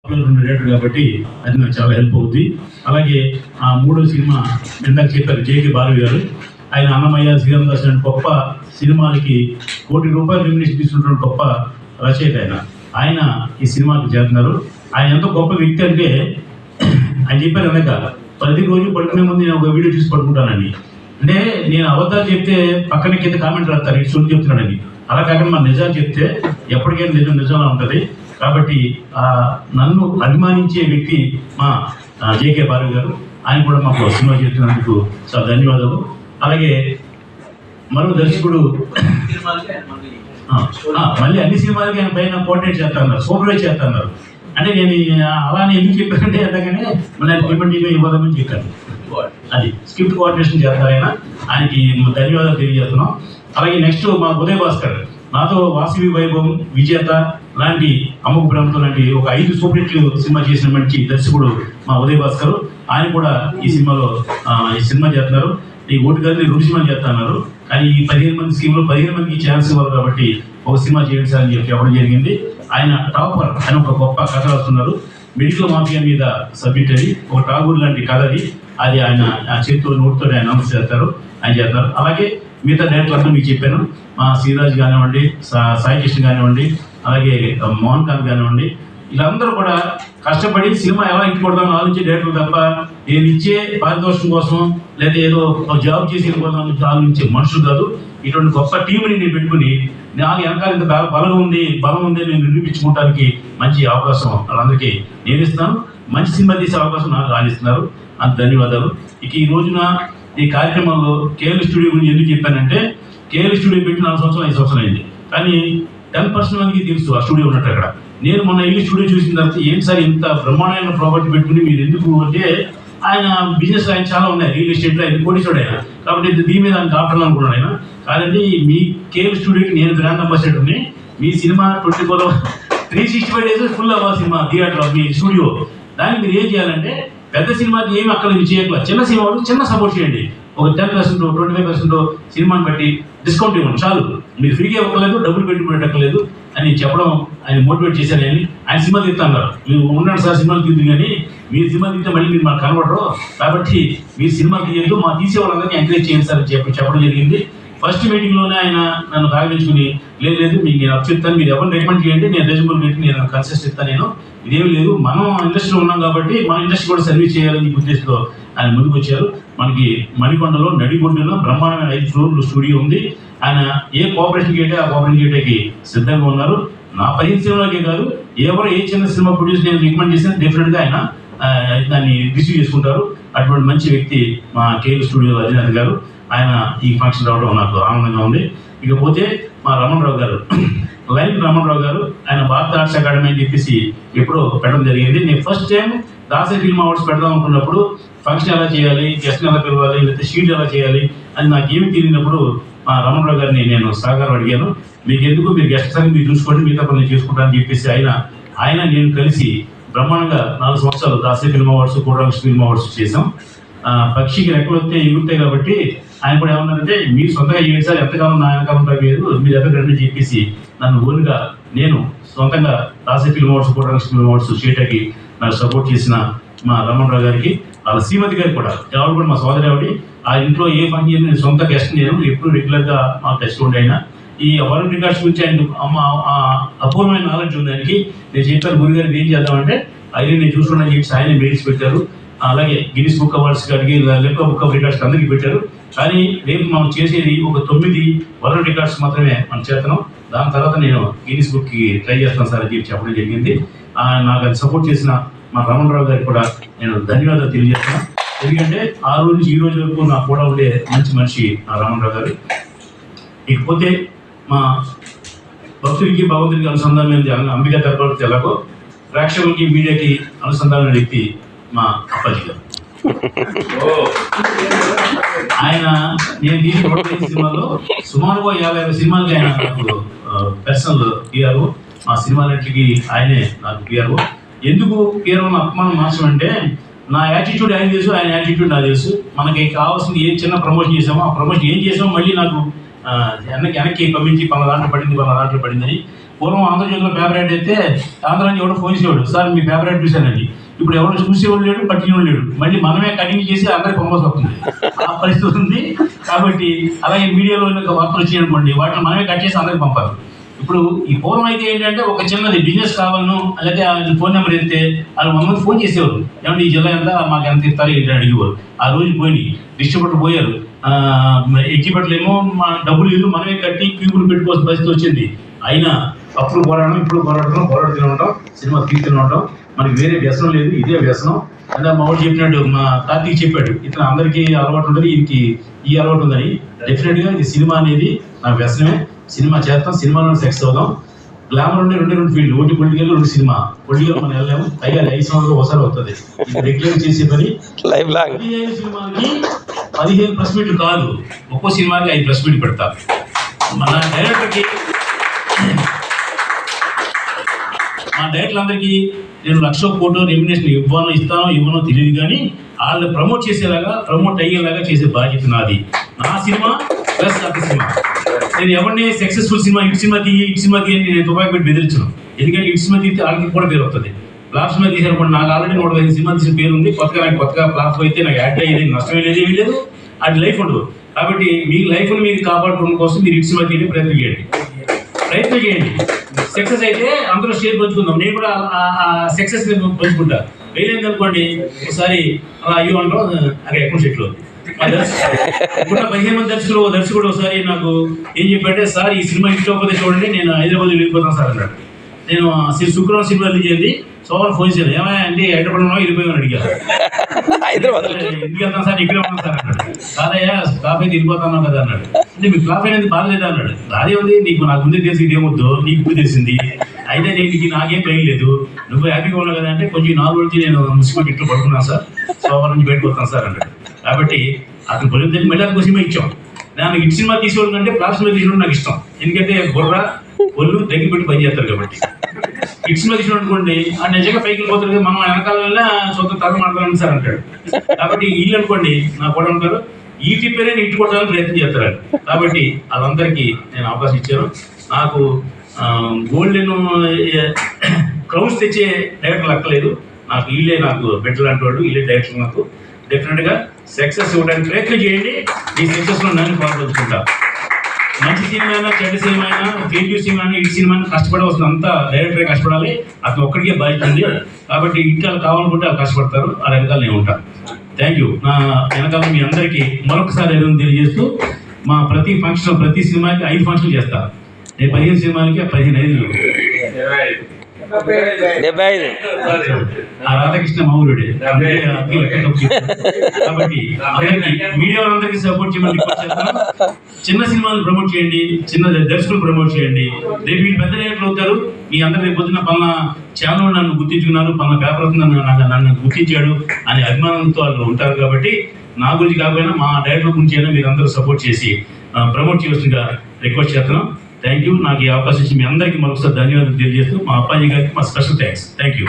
Director కాబట్టి అది నాకు చాలా హెల్ప్ అవుతుంది. అలాగే ఆ మూడో సినిమా ఇందాక చెప్పారు జేకే బాలయ్య గారు, ఆయన అన్నమయ్య, శ్రీరామదాస్ లాంటి గొప్ప సినిమాలకి ₹1 కోటి రెమ్యునరేషన్ తీసుకుంటున్న గొప్ప రచయిత ఆయన ఈ సినిమాకి చేస్తున్నారు. ఆయన ఎంత గొప్ప వ్యక్తి అంటే ఆయన చెప్పారు అనక ప్రతిరోజు పడుకునే ముందు నేను ఒక వీడియో చూసి పడుకుంటానండి. అంటే నేను అబద్ధాలు చెప్తే పక్కన కింద కామెంట్ రాస్తారు ఇటు సొంత చెప్తున్నానని. అలా కాకుండా మన నిజాలు చెప్తే ఎప్పటికైనా నిజంగా ఉంటుంది. కాబట్టి నన్ను అభిమానించే వ్యక్తి మా జేకే బాలయ్య గారు, ఆయన కూడా మాకు సినిమా చేస్తున్నందుకు చాలా ధన్యవాదాలు. అలాగే మరో దర్శకుడు మళ్ళీ అన్ని సినిమాలకి ఆయన పైన కోఆర్డినేట్ చేస్తున్నారు, సూపర్వైజ్ చేస్తున్నారు. అంటే నేను అలానే ఎందుకు చెప్పానంటే అందుకనే మళ్ళీ ఆయన పేమెంట్ ఇవ్వదామని చెప్పాను. అది స్క్రిప్ట్ కోఆర్డినేషన్ చేస్తారు ఆయనకి ధన్యవాదాలు తెలియజేస్తున్నాం. అలాగే నెక్స్ట్ మా ఉదయ్ భాస్కర్, నాతో వాసవి వైభవం, విజేత లాంటి, అమ్మకు ప్రేమతో లాంటి ఒక 5 సూపర్ హిట్ సినిమా చేసిన మంచి దర్శకుడు మా ఉదయ్ భాస్కర్. ఆయన కూడా ఈ సినిమా చేస్తున్నారు. ఈ ఓటు గారిని 2 సినిమాలు చేస్తున్నారు. కానీ ఈ 15 మంది స్కీమ్లో 15 మందికి ఛాన్స్ ఇవ్వాలి కాబట్టి ఒక సినిమా చేయండి సార్ అని చెప్పడం జరిగింది. ఆయన టాపర్ అని ఒక గొప్ప కథ రాస్తున్నారు. మెడికల్ మాఫియా మీద సబ్జెక్ట్ అది, ఒక టాగూర్ లాంటి కథ అది ఆయన చేతితో నోటితో ఆయన అనౌన్స్ చేస్తారు. అలాగే మిగతా డైరెక్టర్లు మీకు చెప్పాను, మా శ్రీరాజ్ కానివ్వండి, సాయి కృష్ణ కానివ్వండి, అలాగే మోహన్ కాంత్ కానివ్వండి, వీళ్ళందరూ కూడా కష్టపడి సినిమా ఎలా ఇంటికొడదామని ఆలోచించే డైరెక్టర్ తప్ప నేను ఇచ్చే పారితోషికం కోసం లేదా ఏదో జాబ్ చేసి ఆలోచించే మనుషులు కాదు. ఇటువంటి గొప్ప టీంని నేను పెట్టుకుని నాకు వెనకాల ఇంత బలం ఉంది నేను నిరూపించుకోవడానికి మంచి అవకాశం వాళ్ళందరికీ నేను ఇస్తాను. మంచి సినిమా తీసే అవకాశం నాకు రాణిస్తున్నారు. అంత ధన్యవాదాలు. ఇక ఈ రోజున ఈ కార్యక్రమంలో కేఎల్ స్టూడియో గురించి ఎందుకు చెప్పానంటే, కేఎల్ స్టూడియో పెట్టి 4 సంవత్సరాలు 5 సంవత్సరాలు అయింది. కానీ 10% మందికి తెలుసు ఆ స్టూడియో ఉన్నట్టు. అక్కడ నేను మొన్న వెళ్ళి స్టూడియో చూసిన తర్వాత ఏంటి సార్ ఇంత బ్రహ్మాండమైన ప్రాపర్టీ పెట్టుకుని మీరు ఎందుకు అంటే, ఆయన బిజినెస్ ఆయన చాలా ఉన్నాయి, రియల్ ఎస్టేట్లో ఆయన కోటీశ్వరుడు ఆయన. కాబట్టి దీని మీద ఆయన కాపాడాలి అనుకున్నాడు ఆయన. కాదండి మీ కేఎల్ స్టూడియోకి నేను బ్రాండ్ అంబాసిడర్ని. మీ సినిమా 365 days ఫుల్ అవ్వాలి సినిమా థియేటర్ మీ స్టూడియో. దానికి మీరు ఏం చేయాలంటే, పెద్ద సినిమాకి ఏమి అక్కడ మీరు చేయట్లేదు, చిన్న సినిమా చిన్న సపోర్ట్ చేయండి. ఒక 10%, 25% సినిమాని బట్టి డిస్కౌంట్ ఇవ్వండి చాలు. మీరు ఫ్రీగా ఇవ్వలేదు, డబ్బులు పెట్టుకునేటక్కర్లేదు అని చెప్పడం ఆయన మోటివేట్ చేశాను. ఆయన సినిమా తీస్తున్నారు. మీరు ఉన్నాడు సార్ సినిమాలు తీద్దు, కానీ మీరు సినిమా తీస్తే మళ్ళీ మీరు మాకు కనబడరు. కాబట్టి మీరు సినిమా తీయద్దు, మా తీసే వాళ్ళందరినీ ఎంకరేజ్ చేయండి సార్ అని చెప్పడం జరిగింది. ఫస్ట్ మీటింగ్లోనే ఆయన నన్ను కాగలించుకుని లేదు మీకు నేను చెప్తాను, మీరు ఎవరిని రికమెండ్ చేయండి, నేను రెజ్యూమల్ పెట్టి నేను కన్సెస్ట్ ఇస్తాను. నేను ఇదేమి లేదు, మనం ఇండస్ట్రీలో ఉన్నాం కాబట్టి మన ఇండస్ట్రీ కూడా సర్వీస్ చేయాలని ఉద్దేశంలో ఆయన ముందుకు వచ్చారు. మనకి మణికొండలో నడిగొడ్డులో బ్రహ్మాండమైన 5 ఫ్లోర్లు స్టూడియో ఉంది. ఆయన ఏ కోఆపరేషన్ చేయటే ఆ కోఆపరేషన్ చేయడానికి సిద్ధంగా ఉన్నారు. నా 15 సినిమాలకే కాదు, ఎవరు ఏ చిన్న సినిమా ప్రొడ్యూస్ నేను రికమెండ్ చేసినా డెఫినెట్గా ఆయన దాన్ని రిసీవ్ చేసుకుంటారు. అటువంటి మంచి వ్యక్తి మా కేఎల్ స్టూడియో అధినేత గారు. ఆయన ఈ ఫంక్షన్ రావడం నాకు ఆనందంగా ఉంది. ఇకపోతే మా రమణరావు గారు, లైన్ రమణరావు గారు, ఆయన భారత ఆర్ట్స్ అకాడమీ అని చెప్పేసి ఎప్పుడో పెట్టడం జరిగింది. నేను first time Dasari film awards పెడదాం అనుకున్నప్పుడు ఫంక్షన్ ఎలా చేయాలి, గెస్ట్ని ఎలా పిలవాలి, లేకపోతే షీట్ ఎలా చేయాలి అని నాకు ఏమి తెలియనప్పుడు మా రమణరావు గారిని నేను సహకారం అడిగాను. మీకు ఎందుకు, మీరు గెస్ట్ సంగతి మీరు చూసుకోండి, మిగతా పనులు చేసుకుంటానని చెప్పేసి ఆయన నేను కలిసి బ్రహ్మాండంగా 4 సంవత్సరాలు దాసరి ఫిల్మ్ అవార్డ్స్, కోడాంగ్స్ ఫిల్మ్ అవార్డ్స్ చేసాం. పక్షికి రెక్కలు వస్తే ఎగురుతాయి కాబట్టి ఆయన కూడా ఏమన్నారంటే, మీరు సొంతంగా చేయండి సార్, ఎంతకాలం నా వెనకాలం లేదు, మీరు ఎక్కడ రండి చెప్పేసి నన్ను ఓన్గా నేను సొంతంగా దాసరి ఫిల్మ్ అవార్డ్స్, కోడాంగ్స్ ఫిల్మ్ అవార్డ్స్ చేయటానికి నాకు సపోర్ట్ చేసిన మా రమణరావు గారికి, వాళ్ళ శ్రీమతి గారికి కూడా, ఆవిడ కూడా మా సోదరి ఆవిడ. ఆ ఇంట్లో ఏ ఫంక్షన్ నేను సొంత గెస్ట్, నేను ఎప్పుడు రెగ్యులర్గా మా టెస్ట్ ఉండే ఆయన. ఈ వరల్డ్ రికార్డ్స్ గురించి ఆయన అపూర్వమైన నాలెడ్జ్ ఉంది ఆయనకి. నేను చెప్పాను గురుగారికి ఏం చేద్దామంటే, అది నేను చూసుకున్నాను చెప్పి ఆయన మెయిల్స్ పెట్టారు. అలాగే గిన్నిస్ బుక్ అవార్డ్స్ గారికి, లెక్క బుక్ ఆఫ్ రికార్డ్స్ అందరికీ పెట్టారు. కానీ రేపు మనం చేసేది ఒక 9 వరల్డ్ రికార్డ్స్ మాత్రమే మనం చేస్తున్నాం. దాని తర్వాత నేను గిన్నిస్ బుక్కి ట్రై చేస్తాను సార్ అని చెప్పి చెప్పడం జరిగింది. నాకు అది సపోర్ట్ చేసిన మా రమణరావు గారికి కూడా నేను ధన్యవాదాలు తెలియజేస్తున్నాను. ఎందుకంటే ఆ రోజు నుంచి ఈ రోజు వరకు నాకు కూడా ఉండే మంచి మనిషి ఆ రమణరావు గారు. ఇకపోతే మా భక్తుడికి భగవంతుడికి అనుసంధానమైనది అంబికా దర్బార్ తెలకో, ప్రేక్షకులకి మీడియాకి అనుసంధానమైన వ్యక్తి మా అప్పాజీ గారు. ఆయన నేను తీసుకున్న సినిమాలో సుమారుగా 50 సినిమాలకి ఆయన నాకు పర్సనల్ పిఆర్ఓ. మా సినిమాలన్నింటికి ఆయనే నాకు పిఆర్ఓ. ఎందుకు పిఆర్ఓ అపమానం మార్చడం అంటే, నా యాటిట్యూడ్ ఆయన తెలుసు, ఆయన యాటిట్యూడ్ నాకు తెలుసు. మనకి కావాల్సింది ఏ చిన్న ప్రమోషన్ చేసామో ఆ ప్రమోషన్ ఏం చేసామో మళ్ళీ నాకు వెనక్కి పంపించి పలానా దాంట్లో పడిందని పూర్వం ఆంధ్రజ్యోతిలో పేపర్ యాడ్ అయితే ఆంధ్ర నుంచి ఎవడో ఫోన్ చేసేవాడు, సార్ మీ పేపర్ యాడ్ చూశానండి. ఇప్పుడు ఎవరు చూసేవాడు లేడు, పట్టినవాడు లేడు, మళ్ళీ మనమే కటింగ్ చేసి అందరికి పంపాల్సి వస్తుంది. ఆ పరిస్థితి ఉంది. కాబట్టి అలాగే మీడియాలో వార్తలు వచ్చాయి అనుకోండి, వాటిని మనమే కట్ చేసి అందరికి పంపాలి. ఇప్పుడు ఈ పూర్వం అయితే ఏంటంటే ఒక చిన్నది బిజినెస్ కావాలను అలాగే ఫోన్ నెంబర్ ఇస్తే వాళ్ళు మమ్మల్ని ఫోన్ చేసేవారు, ఏమంటే ఈ జిల్లా ఎంత మాకు ఎంత ఇస్తారు ఏంటి అడిగేవారు. ఆ రోజు పోయి డిస్ట్రిబ్యూటర్ పోయారు, ఎగ్జిబ్యూటర్లు ఏమో మా డబ్బులు ఇల్లు మనమే కట్టి క్యూబులు పెట్టుకోవాల్సిన పరిస్థితి వచ్చింది. అయినా అప్పుడు పోరాడడం, ఇప్పుడు పోరాడుతూనే ఉంటాం, సినిమా తీస్తూనే ఉంటాం. మనకి వేరే వ్యసనం లేదు, ఇదే వ్యసనం. అంటే మా వాడు చెప్పినట్టు, మా కార్తీక్ చెప్పాడు, ఇతను అందరికీ అలవాటు ఉంటుంది, ఈయనకి ఈ అలవాటు ఉందని. డెఫినెట్గా ఇది సినిమా అనేది నా వ్యసనమే. సినిమా చేస్తాం, సినిమాలో సెక్స్ అవుదాం. గ్లామర్ ఉండే రెండు ఫీల్డ్, ఒకటి పొలిటికల్, రెండు సినిమా. పొలిటికల్ మనం వెళ్ళాము, పైగా 5 సంవత్సరాలు ఒకసారి అవుతుంది. రెగ్యులర్ చేసే పని 15 సినిమాలకి 15 ప్రెస్ మీట్లు కాదు, ఒక్కో సినిమాకి 5 ప్రెస్ మీట్లు పెడతారు. మన డైరెక్టర్కి, మా డైరెక్టర్లందరికీ నేను 1,00,000 కోట్లు రెమ్యునేషన్ ఇవ్వనో తెలియదు, కానీ వాళ్ళని ప్రమోట్ చేసేలాగా, ప్రమోట్ అయ్యేలాగా చేసే బాధ్యత నాది. నా సినిమా ప్లస్ అత సినిమా. నేను ఎవరిని సక్సెస్ఫుల్ సినిమా, ఇటు సినిమా తీయి అని నేను తుపాకి పెట్టి బెదిరించను. ఎందుకంటే ఇటు సినిమా తీస్తే వాళ్ళకి కూడా పేరు వస్తుంది. ఫ్లాప్ సినిమా తీసినప్పుడు నాకు ఆల్రెడీ 105 సినిమా తీసిన పేరు ఉంది. కొత్తగా ఫ్లాప్ అయితే నాకు యాడ్ అయ్యేది నష్టమే లేదు, ఏమీ లేదు, అది లైఫ్ ఉండదు. కాబట్టి మీ లైఫ్ని మీరు కాపాడుకోవడం కోసం మీరు ఇటు సినిమా తీయడం ప్రయత్నం చేయండి. సక్సెస్ అయితే అందరూ షేర్ పంచుకుందాం. నేను కూడా ఆ సక్సెస్ పంచుకుంటా. వేరేది అనుకోండి, ఒకసారి అలా అయ్యో అంటాం, అది అకౌంట్ సెట్లు. 15 మంది దర్శకుడు ఒకసారి నాకు ఏం చెప్పాడంటే, సార్ ఈ సినిమా హిట్ అవ్వకపోతే చూడండి, నేను హైదరాబాద్ వెళ్ళిపోతాను సార్ అన్నాడు. నేను శుక్రవారం సినిమా రిలీజ్ అయింది, సోమవారం ఫోన్ చేశాను, ఏమైనా అంటే హైదరాబాద్ వెళ్ళిపోయామని అడిగాను. ఇంటికి వెళ్తాను సార్, ఇక్కడే ఉన్నాను సార్ అన్నాడు. కాదయ్యా ఫ్లాప్ అయితే వెళ్ళిపోతాను కదా అన్నాడు. అంటే మీకు ఫ్లాప్ అనేది బాధలేదా అన్నాడు. అదే ఉంది, నాకు ముందే తెలిసి ఇదేమొద్దు, నీకు ఇప్పుడు తెలిసింది, అయితే నాకేం భయం లేదు, నువ్వు హ్యాపీగా ఉన్నావు కదా అంటే, కొంచెం 4 రోజులు నేను మున్సిపల్ ఇంట్లో పడుకున్నాను సార్, సోమవారం నుంచి బయటకు వస్తాను సార్ అన్నాడు. కాబట్టి అతను పొలం తెలిసి మళ్ళీ అతను సినిమా ఇచ్చాం. నాకు ఇటు సినిమా తీసేవాడు కంటే ఫ్లాప్ సినిమా తీసుకోవడం నాకు ఇష్టం. ఎందుకంటే బుర్ర ఒళ్ళు దగ్గర పెట్టి పని చేస్తారు కాబట్టి. ఇటు సినిమా తీసిన అనుకోండి, ఆ నిజంగా పైకి వెళ్ళిపోతారు కదా, మనం వెనకాల సొంత తరం మాట్లాడాలి సార్ అంటాడు. కాబట్టి వీళ్ళు అనుకోండి నా కూడా ఉంటారు, ఈ టిప్పేనే ఇటు కొట్టాలని ప్రయత్నం చేస్తారు. కాబట్టి వాళ్ళందరికీ నేను అవకాశం ఇచ్చాను. నాకు గోల్డెన్ క్రౌడ్స్ తెచ్చే డైరెక్టర్లు అక్కలేదు, నాకు వీళ్ళే నాకు బిడ్డలు అంటాడు, వీళ్ళే డైరెక్టర్. నాకు డెఫినెట్గా సక్సెస్ ఇవ్వడానికి ప్రయత్నం చేయండి. ఈ సక్సెస్లో నన్ను పాల్పంచుకుంటా. మంచి సినిమా అయినా, చెడ్డ సినిమా అయినా, ఫెయిల్యూర్ సినిమా అయినా, ఇటు సినిమా కష్టపడవలసిన అంతా డైరెక్టరే కష్టపడాలి. అతను ఒక్కడికే బాధ్యత ఉంది. కాబట్టి ఇంటికి కావాలనుకుంటే వాళ్ళు కష్టపడతారు, ఆ వెనకాల నేను ఉంటాను. Thank you. నా వెనకాల మీ అందరికీ మరొకసారి ఎదురు తెలియజేస్తూ, మా ప్రతి ఫంక్షన్, ప్రతి సినిమాకి 5 ఫంక్షన్లు చేస్తాను. నేను 15 సినిమాలకి 15 75 ఆ రాధాకృష్ణ మౌరుడే. కాబట్టి మీడియా అందరికీ సపోర్ట్ చేయమని రిక్వెస్ట్ చేస్తాను. చిన్న సినిమాలు ప్రమోట్ చేయండి, చిన్న దర్శకులు ప్రమోట్ చేయండి. రేపు వీళ్ళు పెద్ద డైరెక్టర్లు అవుతారు. మీ అందరి రేపు పొద్దున పలానా ఛానల్ నన్ను గుర్తించుకున్నారు, పలానా పేపర్ నన్ను గుర్తించాడు అనే అభిమానంతో వాళ్ళు ఉంటారు. కాబట్టి నా గురించి కాకపోయినా మా డైరెక్టర్ గురించి అయినా మీరు అందరూ సపోర్ట్ చేసి ప్రమోట్ చేయాల్సిందిగా రిక్వెస్ట్ చేస్తున్నాం. Thank you. నాకు ఈ అవకాశం ఇచ్చి మీ అందరికీ మరొకసారి ధన్యవాదాలు తెలియజేస్తూ, మా అప్పాజీ గారికి మా స్పెషల్ థ్యాంక్స్. Thank you.